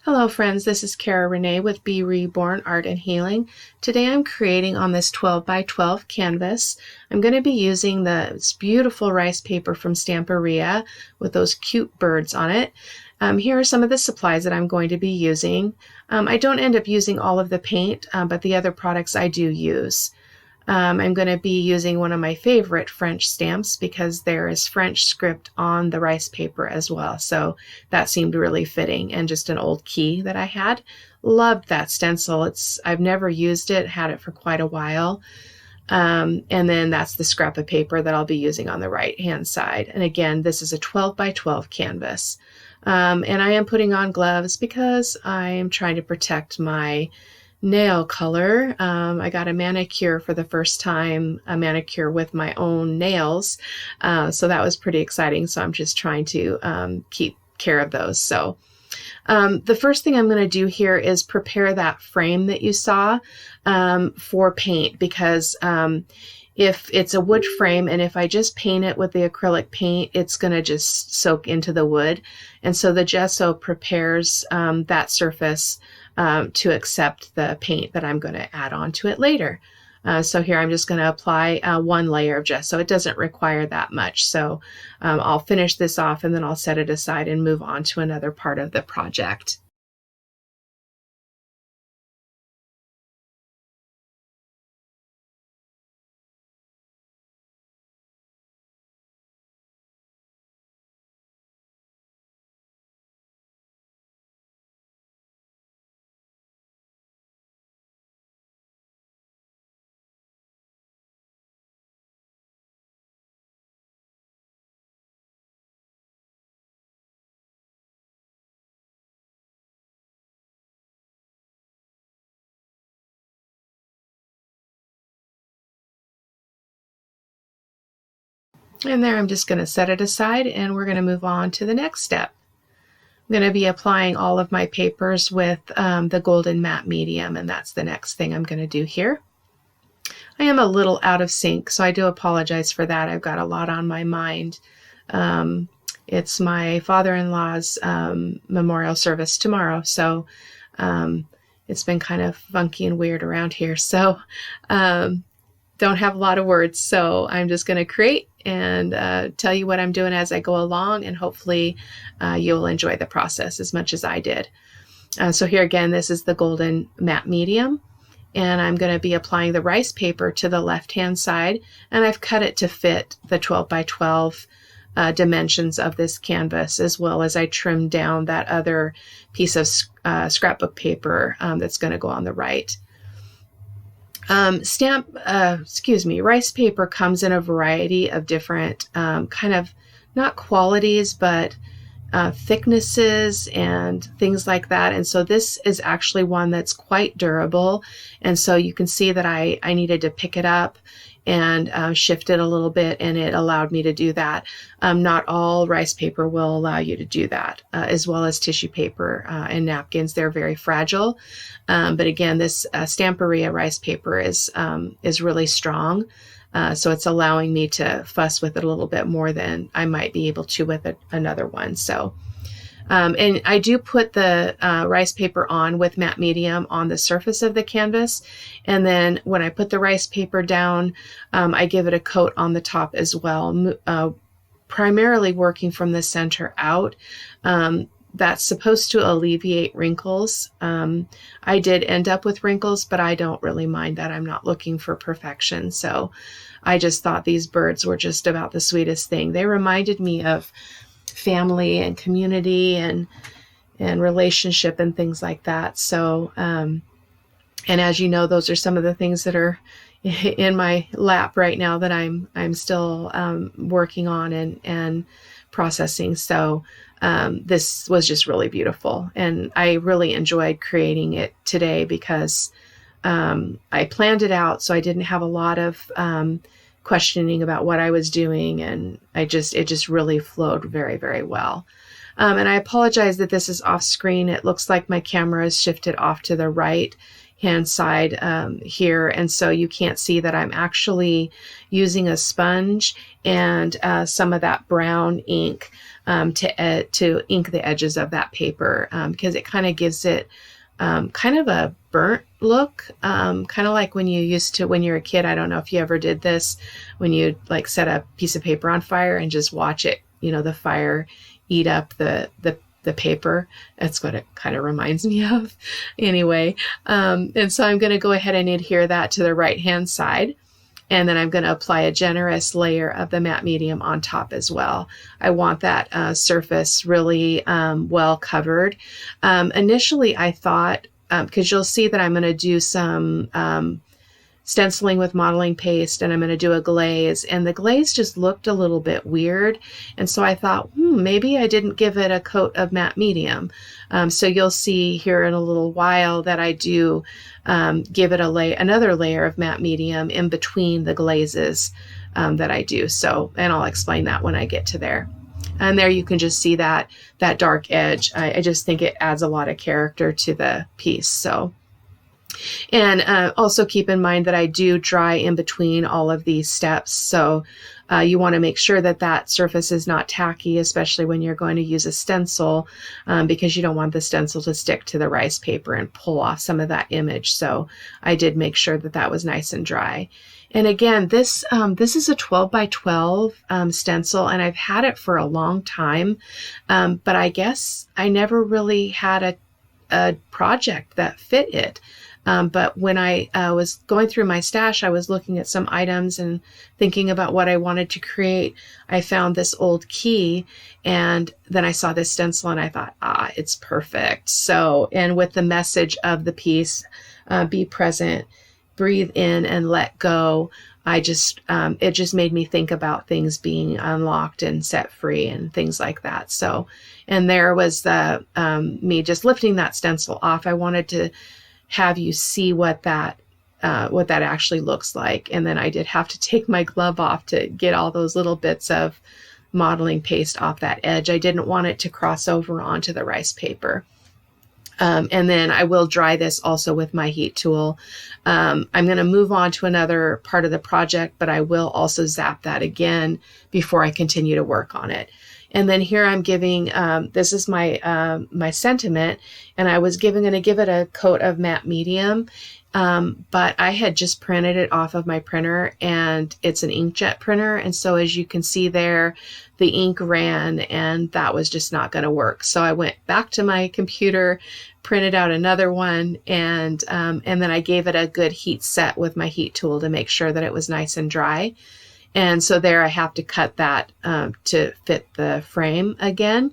Hello friends, this is Cara-Renee with B.Reborn Art and Healing. Today I'm creating on this 12 by 12 canvas. I'm going to be using this beautiful rice paper from Stamperia with those cute birds on it. Here are some of the supplies that I'm going to be using. I don't end up using all of the paint, but the other products I do use. I'm going to be using one of my favorite French stamps because there is French script on the rice paper as well. So that seemed really fitting, and just an old key that I had. Loved that stencil. I've never used it, had it for quite a while. And then that's the scrap of paper that I'll be using on the right hand side. And again, this is a 12 by 12 canvas. And I am putting on gloves because I am trying to protect my nail color. I got a manicure for the first time, a manicure with my own nails. So that was pretty exciting. So I'm just trying to keep care of those. So the first thing I'm going to do here is prepare that frame that you saw for paint, because if it's a wood frame and if I just paint it with the acrylic paint, it's going to just soak into the wood. And so the gesso prepares that surface to accept the paint that I'm going to add on to it later. So here I'm just going to apply one layer of gesso. It doesn't require that much. So I'll finish this off and then I'll set it aside and move on to another part of the project. And there I'm just going to set it aside, and we're going to move on to the next step. I'm going to be applying all of my papers with the golden matte medium, and that's the next thing I'm going to do here. I am a little out of sync, so I do apologize for that. I've got a lot on my mind. It's my father-in-law's memorial service tomorrow, so it's been kind of funky and weird around here. So don't have a lot of words, so I'm just going to create and tell you what I'm doing as I go along, and hopefully you'll enjoy the process as much as I did. So here again, this is the golden matte medium, and I'm going to be applying the rice paper to the left-hand side, and I've cut it to fit the 12 by 12 dimensions of this canvas, as well as I trimmed down that other piece of scrapbook paper that's going to go on the right. Rice paper comes in a variety of different kind of, not qualities, but thicknesses and things like that. And so this is actually one that's quite durable. And so you can see that I needed to pick it up and shift it a little bit, and it allowed me to do that. Not all rice paper will allow you to do that, as well as tissue paper and napkins. They're very fragile. But again, this Stamperia rice paper is really strong. So it's allowing me to fuss with it a little bit more than I might be able to with another one. So, and I do put the rice paper on with matte medium on the surface of the canvas. And then when I put the rice paper down, I give it a coat on the top as well, primarily working from the center out. That's supposed to alleviate wrinkles. I did end up with wrinkles, but I don't really mind that. I'm not looking for perfection. So I just thought these birds were just about the sweetest thing. They reminded me of family and community and relationship and things like that. So, and as you know, those are some of the things that are in my lap right now that I'm still working on and processing. So this was just really beautiful, and I really enjoyed creating it today because I planned it out, so I didn't have a lot of questioning about what I was doing, and it just really flowed very, very well. And I apologize that this is off screen. It looks like my camera is shifted off to the right hand side here. And so you can't see that I'm actually using a sponge and some of that brown ink to ink the edges of that paper, because it kind of gives it kind of a burnt look, kind of like when you're a kid. I don't know if you ever did this, when you like set a piece of paper on fire and just watch it, the fire eat up the paper. That's what it kind of reminds me of. Anyway, and so I'm going to go ahead and adhere that to the right hand side. And then I'm going to apply a generous layer of the matte medium on top as well. I want that surface really well covered. Initially, I thought, because you'll see that I'm going to do some stenciling with modeling paste, and I'm going to do a glaze, and the glaze just looked a little bit weird. And so I thought, maybe I didn't give it a coat of matte medium. So you'll see here in a little while that I do give it another layer of matte medium in between the glazes that I do. So, and I'll explain that when I get to there. And there you can just see that dark edge. I just think it adds a lot of character to the piece. So, and also keep in mind that I do dry in between all of these steps. So you want to make sure that surface is not tacky, especially when you're going to use a stencil, because you don't want the stencil to stick to the rice paper and pull off some of that image. So I did make sure that was nice and dry. And again, this is a 12 by 12 stencil, and I've had it for a long time, but I guess I never really had a project that fit it. But when I was going through my stash, I was looking at some items and thinking about what I wanted to create. I found this old key, and then I saw this stencil and I thought, it's perfect. So, and with the message of the piece, be present, breathe in and let go, it just made me think about things being unlocked and set free and things like that. So, and there was me just lifting that stencil off. I wanted to have you see what that actually looks like. And then I did have to take my glove off to get all those little bits of modeling paste off that edge. I didn't want it to cross over onto the rice paper. And then I will dry this also with my heat tool. I'm going to move on to another part of the project, but I will also zap that again before I continue to work on it. And then here I'm giving, this is my sentiment, and I was going to give it a coat of matte medium, but I had just printed it off of my printer, and it's an inkjet printer. And so as you can see there, the ink ran, and that was just not going to work. So I went back to my computer, printed out another one, and then I gave it a good heat set with my heat tool to make sure that it was nice and dry. And so there I have to cut that to fit the frame again.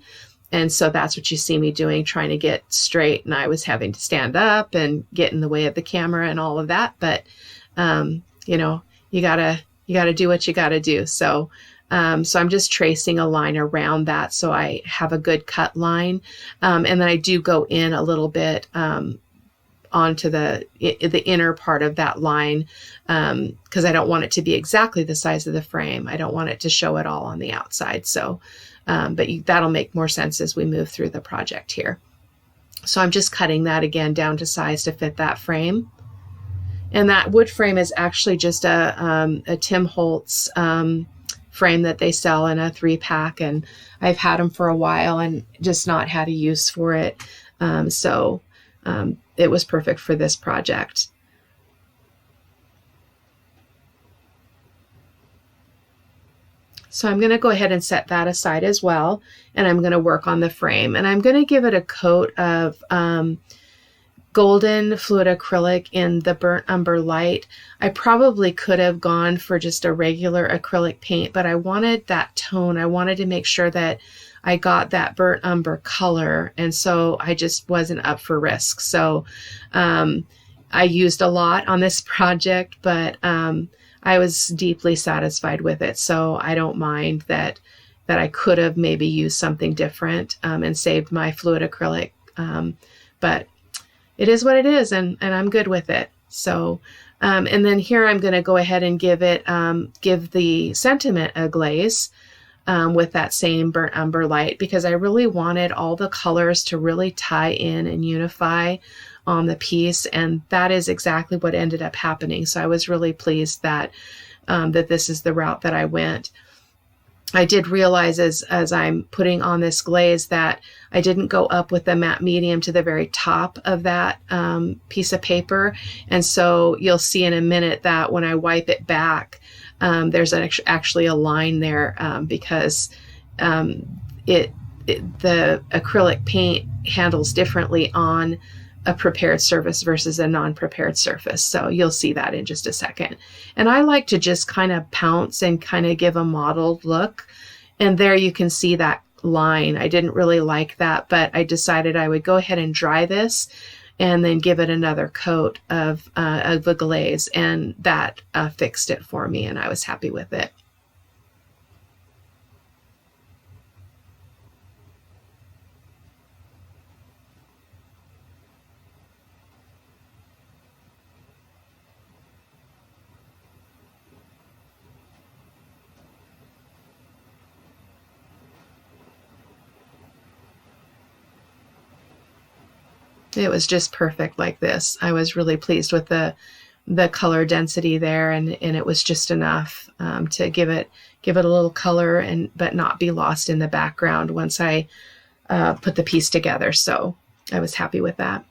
And so that's what you see me doing, trying to get straight. And I was having to stand up and get in the way of the camera and all of that. But, you gotta do what you gotta do. So, so I'm just tracing a line around that so I have a good cut line. And then I do go in a little bit onto the inner part of that line, because I don't want it to be exactly the size of the frame. I don't want it to show it all on the outside. So, but that'll make more sense as we move through the project here. So I'm just cutting that again down to size to fit that frame. And that wood frame is actually just a Tim Holtz frame that they sell in a 3-pack, and I've had them for a while and just not had a use for it. So it was perfect for this project. So I'm going to go ahead and set that aside as well, and I'm going to work on the frame. And I'm going to give it a coat of golden fluid acrylic in the burnt umber light. I probably could have gone for just a regular acrylic paint, but I wanted that tone. I wanted to make sure that I got that burnt umber color, and so I just wasn't up for risk. So I used a lot on this project, but I was deeply satisfied with it. So I don't mind that I could have maybe used something different and saved my fluid acrylic. But it is what it is, and I'm good with it. So, and then here I'm going to go ahead and give the sentiment a glaze. with that same burnt umber light, because I really wanted all the colors to really tie in and unify on the piece, and that is exactly what ended up happening. So I was really pleased that that this is the route that I went. I did realize as I'm putting on this glaze that I didn't go up with the matte medium to the very top of that piece of paper. And so you'll see in a minute that when I wipe it back, there's actually a line there because the acrylic paint handles differently on a prepared surface versus a non-prepared surface. So you'll see that in just a second. And I like to just kind of pounce and kind of give a mottled look. And there you can see that line. I didn't really like that, but I decided I would go ahead and dry this and then give it another coat of a glaze. And that fixed it for me, and I was happy with it. It was just perfect like this. I was really pleased with the color density there, and it was just enough to give it a little color but not be lost in the background once I put the piece together. So I was happy with that.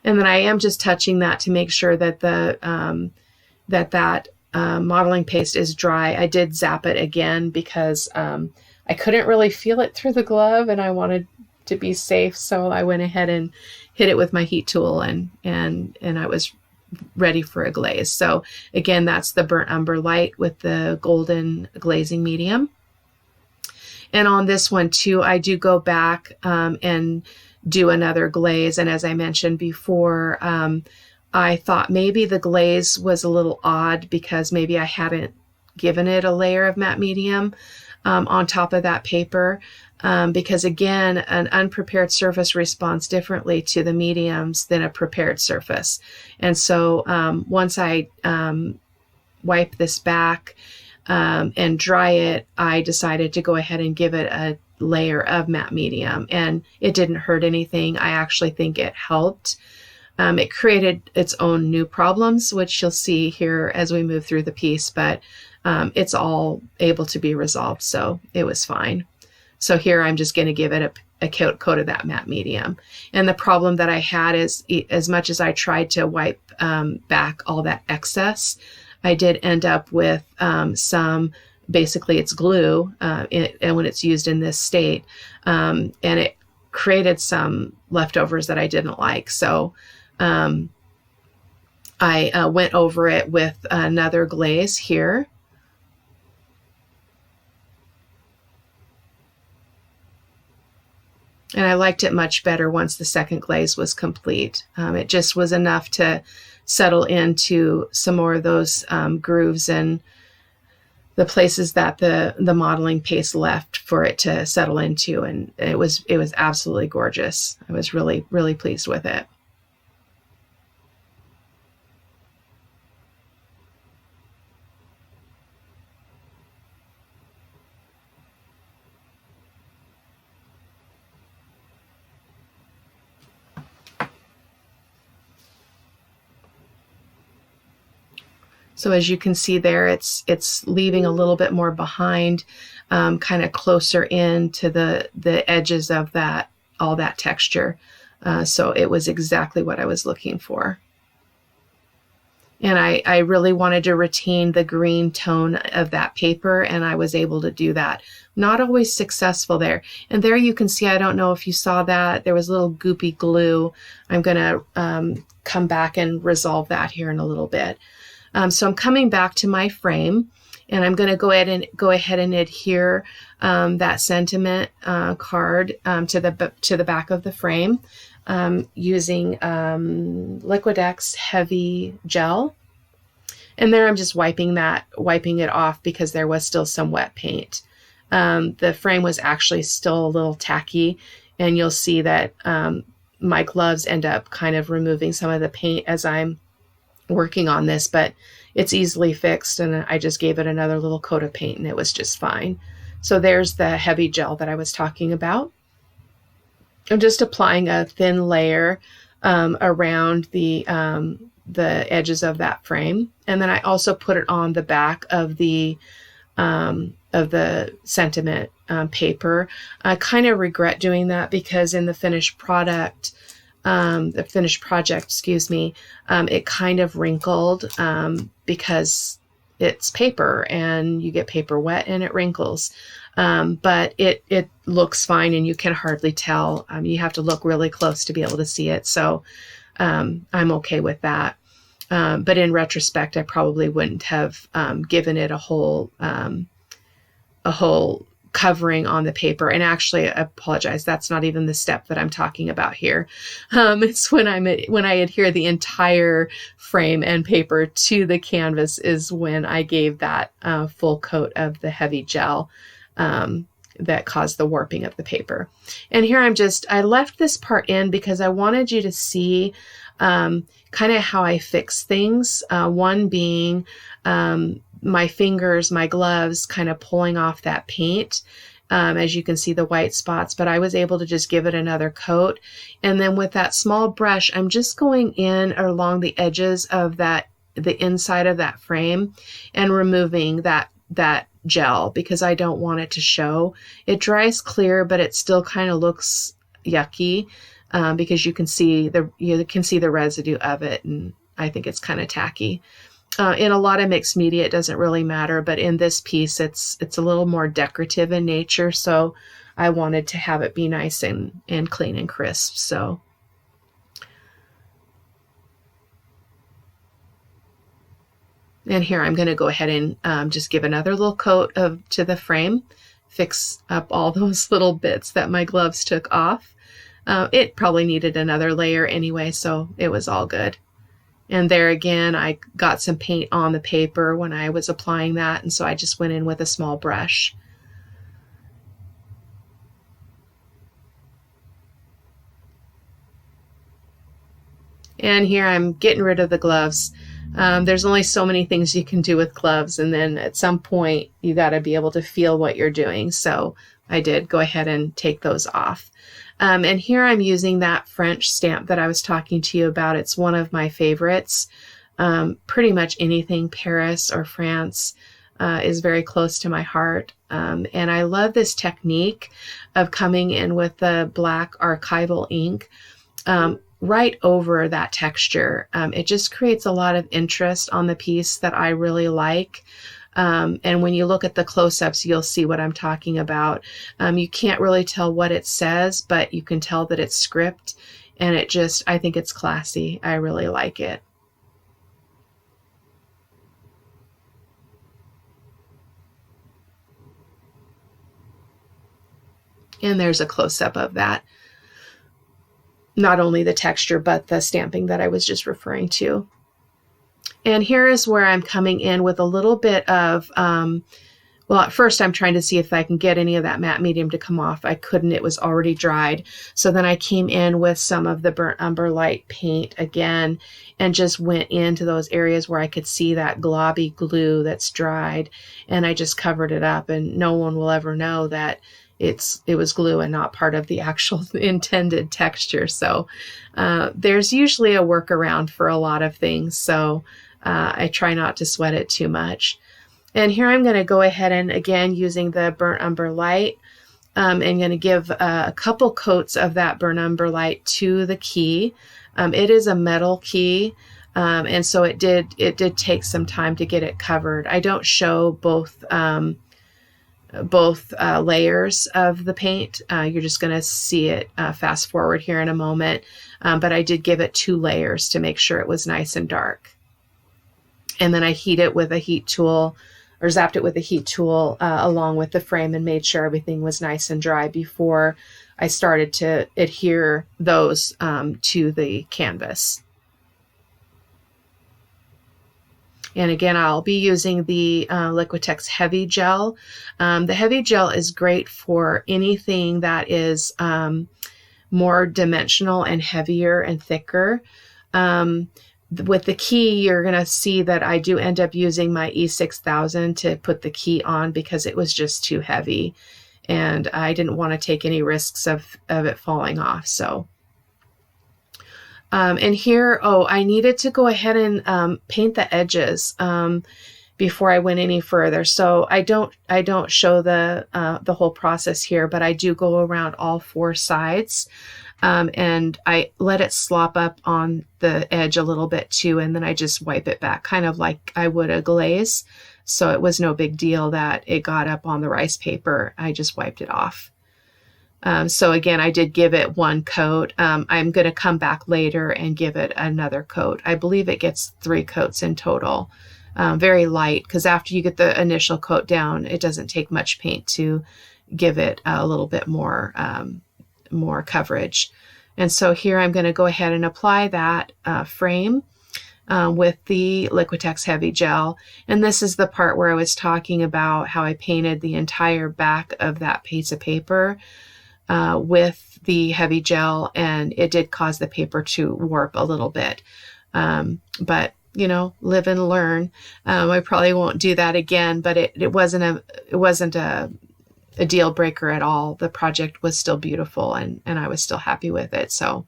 And then I am just touching that to make sure that that modeling paste is dry. I did zap it again because I couldn't really feel it through the glove, and I wanted to be safe, so I went ahead and hit it with my heat tool, and I was ready for a glaze. So again, that's the burnt umber light with the golden glazing medium. And on this one too, I do go back and do another glaze. And as I mentioned before, I thought maybe the glaze was a little odd because maybe I hadn't given it a layer of matte medium on top of that paper. Because again, an unprepared surface responds differently to the mediums than a prepared surface. And so once I wipe this back and dry it, I decided to go ahead and give it a layer of matte medium, and it didn't hurt anything. I actually think it helped. It created its own new problems, which you'll see here as we move through the piece, but it's all able to be resolved, so it was fine. So here I'm just going to give it a coat of that matte medium. And the problem that I had is, as much as I tried to wipe back all that excess, I did end up with basically it's glue, and when it's used in this state, and it created some leftovers that I didn't like. So I went over it with another glaze here. And I liked it much better once the second glaze was complete. It just was enough to settle into some more of those grooves and the places that the modeling paste left for it to settle into. And it was absolutely gorgeous. I was really, really pleased with it. So as you can see there, it's leaving a little bit more behind, kind of closer in to the edges of all that texture. So it was exactly what I was looking for. And I really wanted to retain the green tone of that paper, and I was able to do that. Not always successful there. And there you can see, I don't know if you saw that, there was a little goopy glue. I'm going to come back and resolve that here in a little bit. So I'm coming back to my frame, and I'm going to go ahead and adhere that sentiment card to the back of the frame using Liquid-X Heavy Gel. And there I'm just wiping it off because there was still some wet paint. The frame was actually still a little tacky, and you'll see that my gloves end up kind of removing some of the paint as I'm working on this, but it's easily fixed, and I just gave it another little coat of paint and it was just fine. So there's the heavy gel that I was talking about. I'm just applying a thin layer around the edges of that frame. And then I also put it on the back of the sentiment paper. I kind of regret doing that because in the finished project, excuse me, it kind of wrinkled because it's paper and you get paper wet and it wrinkles. But it looks fine and you can hardly tell. You have to look really close to be able to see it. So I'm okay with that. But in retrospect, I probably wouldn't have given it a whole covering on the paper. And actually, I apologize, that's not even the step that I'm talking about here. It's when I adhere the entire frame and paper to the canvas is when I gave that full coat of the heavy gel that caused the warping of the paper. And here I left this part in because I wanted you to see kind of how I fix things. One being my fingers, my gloves kind of pulling off that paint. As you can see the white spots, but I was able to just give it another coat. And then with that small brush, I'm just going in along the edges of the inside of that frame and removing that gel because I don't want it to show. It dries clear, but it still kind of looks yucky because you can see the residue of it, and I think it's kind of tacky. In a lot of mixed media, it doesn't really matter, but in this piece, it's a little more decorative in nature, so I wanted to have it be nice and clean and crisp. So and here I'm going to go ahead and just give another little coat to the frame, fix up all those little bits that my gloves took off. It probably needed another layer anyway, so it was all good. And there again, I got some paint on the paper when I was applying that, and so I just went in with a small brush. And here I'm getting rid of the gloves. There's only so many things you can do with gloves, and then at some point you got to be able to feel what you're doing. So I did go ahead and take those off. And here I'm using that French stamp that I was talking to you about. It's one of my favorites. Pretty much anything Paris or France is very close to my heart. And I love this technique of coming in with the black archival ink right over that texture. It just creates a lot of interest on the piece that I really like. And when you look at the close-ups, you'll see what I'm talking about. You can't really tell what it says, but you can tell that it's script, and I think it's classy. I really like it. And there's a close-up of that. Not only the texture, but the stamping that I was just referring to. And here is where I'm coming in with a little bit of, well, at first I'm trying to see if I can get any of that matte medium to come off. I couldn't, it was already dried. So then I came in with some of the burnt umber light paint again and just went into those areas where I could see that globby glue that's dried. And I just covered it up, and no one will ever know that it was glue and not part of the actual intended texture. So there's usually a workaround for a lot of things. So I try not to sweat it too much. And here I'm going to go ahead and, again, using the burnt umber light, I'm going to give a couple coats of that burnt umber light to the key. It is a metal key, and so it did take some time to get it covered. I don't show both layers of the paint. You're just going to see it fast forward here in a moment, but I did give it 2 layers to make sure it was nice and dark. And then I heat it with a heat tool, or zapped it with a heat tool along with the frame, and made sure everything was nice and dry before I started to adhere those to the canvas. And again, I'll be using the Liquitex Heavy Gel. The Heavy Gel is great for anything that is more dimensional and heavier and thicker. with the key, you're going to see that I do end up using my E6000 to put the key on because it was just too heavy and I didn't want to take any risks of it falling off. So, and here, I needed to go ahead and paint the edges before I went any further. So I don't show the whole process here, but I do go around all 4 sides. And I let it slop up on the edge a little bit too, and then I just wipe it back, kind of like I would a glaze. So it was no big deal that it got up on the rice paper. I just wiped it off. So again, I did give it 1 coat. I'm going to come back later and give it another coat. I believe it gets 3 coats in total. Very light, because after you get the initial coat down, it doesn't take much paint to give it a little bit more coverage. And so here I'm going to go ahead and apply that frame with the Liquitex Heavy Gel. And this is the part where I was talking about how I painted the entire back of that piece of paper with the Heavy Gel, and it did cause the paper to warp a little bit. But you know, live and learn. I probably won't do that again, but it wasn't a deal breaker at all. The project was still beautiful and I was still happy with it. So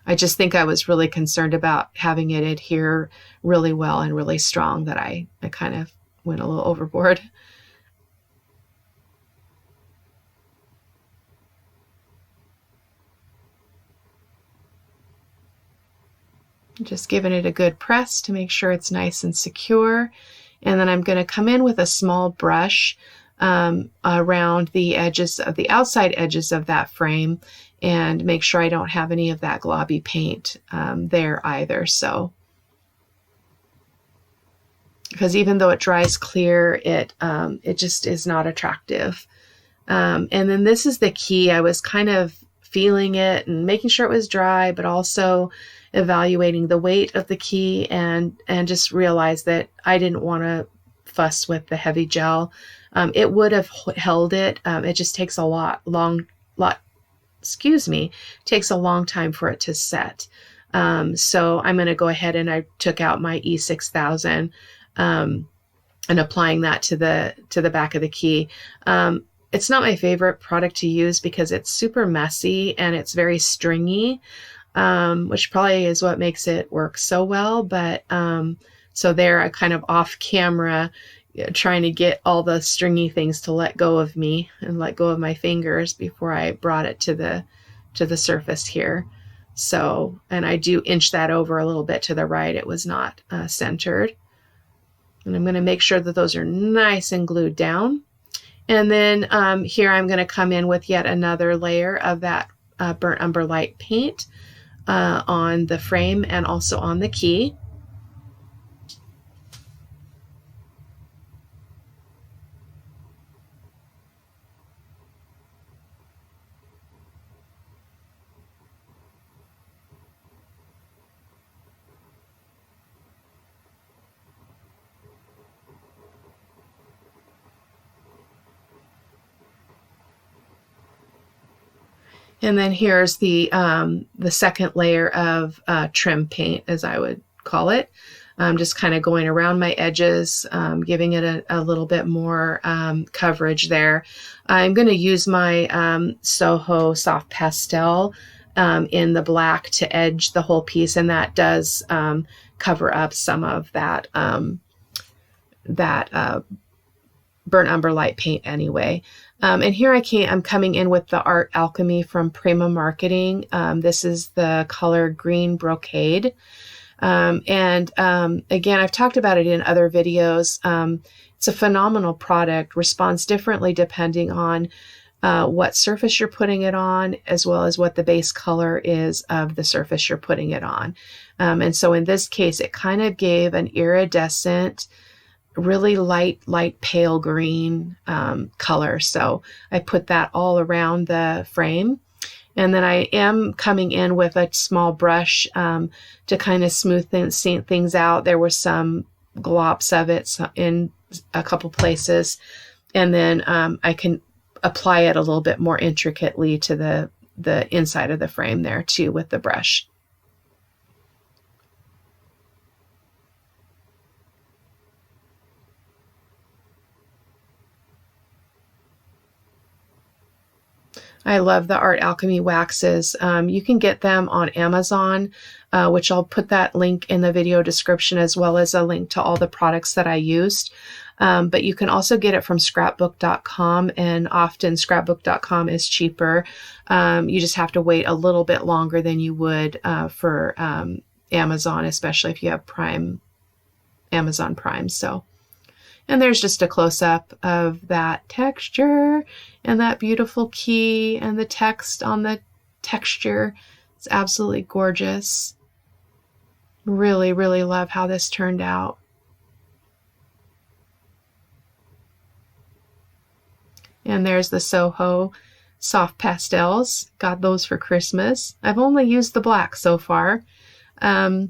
I just think I was really concerned about having it adhere really well and really strong that I kind of went a little overboard. Just giving it a good press to make sure it's nice and secure. And then I'm going to come in with a small brush around the edges of the outside edges of that frame and make sure I don't have any of that globby paint there either. So, because even though it dries clear, it just is not attractive. And then this is the key. I was kind of feeling it and making sure it was dry, but also evaluating the weight of the key and just realized that I didn't want to fuss with the Heavy Gel. It would have held it. It just takes a takes a long time for it to set. So I'm going to go ahead and I took out my E6000 and applying that to the back of the key. It's not my favorite product to use because it's super messy and it's very stringy, which probably is what makes it work so well. But so there, I kind of off camera trying to get all the stringy things to let go of me and let go of my fingers before I brought it to the surface here. So, and I do inch that over a little bit to the right. It was not centered. And I'm going to make sure that those are nice and glued down. And then here I'm going to come in with yet another layer of that burnt umber light paint on the frame and also on the key. And then here's the second layer of trim paint, as I would call it. I'm just kind of going around my edges, giving it a little bit more coverage there. I'm going to use my Soho Soft Pastel in the black to edge the whole piece, and that does cover up some of that burnt umber light paint anyway. And here I'm coming in with the Art Alchemy from Prima Marketing. This is the color Green Brocade. Again, I've talked about it in other videos. It's a phenomenal product, responds differently depending on what surface you're putting it on, as well as what the base color is of the surface you're putting it on. And so in this case, it kind of gave an iridescent, really light pale green color. So I put that all around the frame. And then I am coming in with a small brush to kind of smooth things out. There were some glops of it in a couple places. And then I can apply it a little bit more intricately to the inside of the frame there too with the brush. I love the Art Alchemy waxes. You can get them on Amazon, which I'll put that link in the video description, as well as a link to all the products that I used. But you can also get it from scrapbook.com, and often scrapbook.com is cheaper. You just have to wait a little bit longer than you would for Amazon, especially if you have Amazon Prime. So, and there's just a close-up of that texture and that beautiful key and the text on the texture. It's absolutely gorgeous. Really, really love how this turned out. And there's the Soho soft pastels. Got those for Christmas. I've only used the black so far. I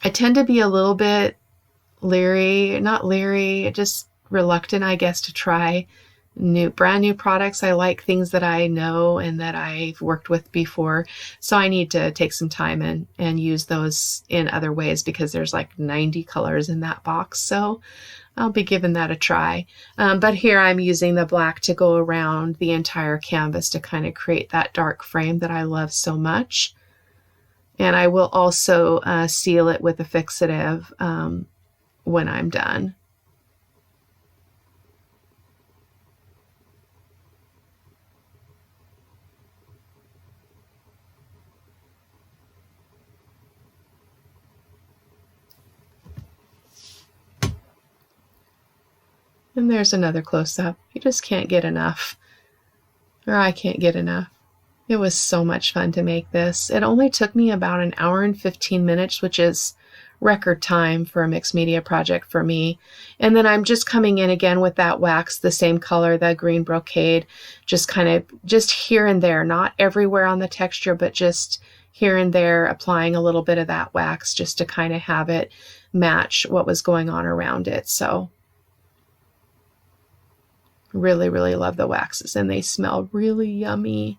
tend to be a little bit just reluctant, I guess, to try brand new products. I like things that I know and that I've worked with before. So I need to take some time and use those in other ways, because there's like 90 colors in that box. So I'll be giving that a try. But here I'm using the black to go around the entire canvas to kind of create that dark frame that I love so much. And I will also seal it with a fixative when I'm done. And there's another close-up. You just can't get enough. Or I can't get enough. It was so much fun to make this. It only took me about an hour and 15 minutes, which is record time for a mixed media project for me. And then I'm just coming in again with that wax, the same color, the green brocade, just here and there, not everywhere on the texture, but just here and there, applying a little bit of that wax just to kind of have it match what was going on around it. So really, really love the waxes, and they smell really yummy.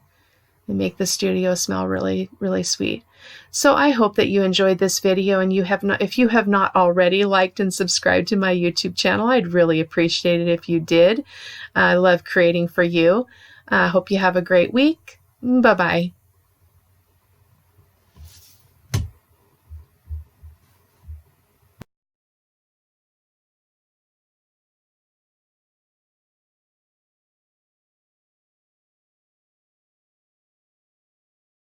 They make the studio smell really, really sweet. So I hope that you enjoyed this video, and if you have not already liked and subscribed to my YouTube channel, I'd really appreciate it if you did. I love creating for you. I hope you have a great week. Bye-bye.